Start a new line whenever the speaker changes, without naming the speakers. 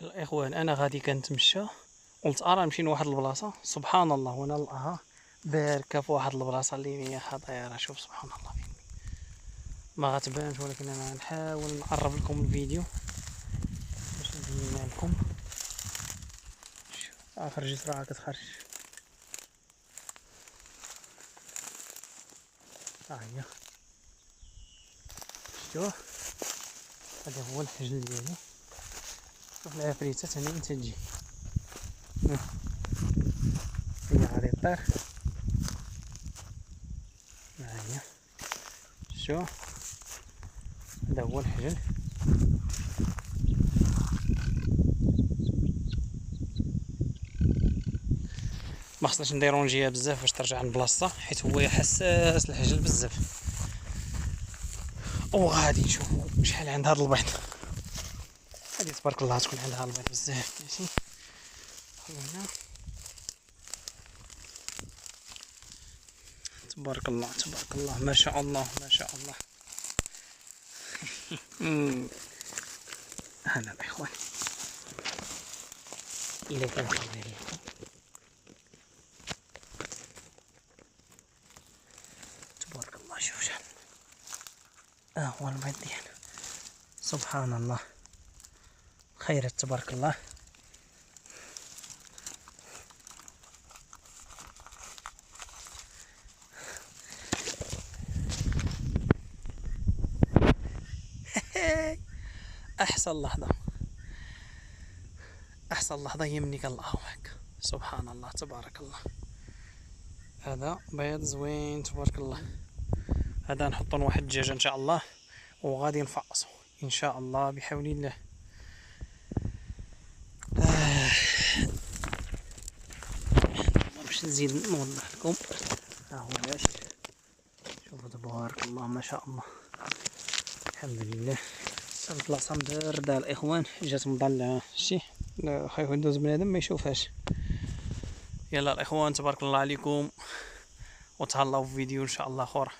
الاخوان انا غادي كنتمشى، قلت نمشي لواحد البلاصه، سبحان الله وانا نلقاها باركه في واحد البلاصه اللي هي خطيره. شوف سبحان الله فين ما غتبانش، ولكن انا نحاول نقرب لكم الفيديو باش نبين لكم. خرجت راه كتخرج، ها هي شفتوه، هذا هو الحجل ديالي. شوف العفريته ثاني تجي هي غادي طير، ها هي شوف هذا هو الحجل. ما خصناش نديرونجيها بزاف باش ترجع لبلاصتها، حيت هو حساس الحجل بزاف. وغادي نشوفو شحال عند هاد البيض. هادي تبارك الله تكون عندها البيض بزاف. ماشي خلينا تبارك الله تبارك الله ما شاء الله ما شاء الله. هلا الاخوان الا كان خير لكم. تبارك الله شوف شحال هو البيض ديالنا، سبحان الله خيرات تبارك الله. احسن لحظه احسن لحظه هي مني كنلقاهم هكا، سبحان الله تبارك الله. هذا بيض زوين تبارك الله. هذا نحطو واحد الدجاجه ان شاء الله، وغادي نفقصو ان شاء الله بحول الله. باش نزيد نوضح لكم، ها هو باش شوفوا تبارك الله ما شاء الله. الحمد لله البلاصه مبرده الاخوان، جات مضلعه شتي خايف يدوز بنادم ما يشوفهاش. يلا الاخوان تبارك الله عليكم، وتهلاو في فيديو ان شاء الله اخر.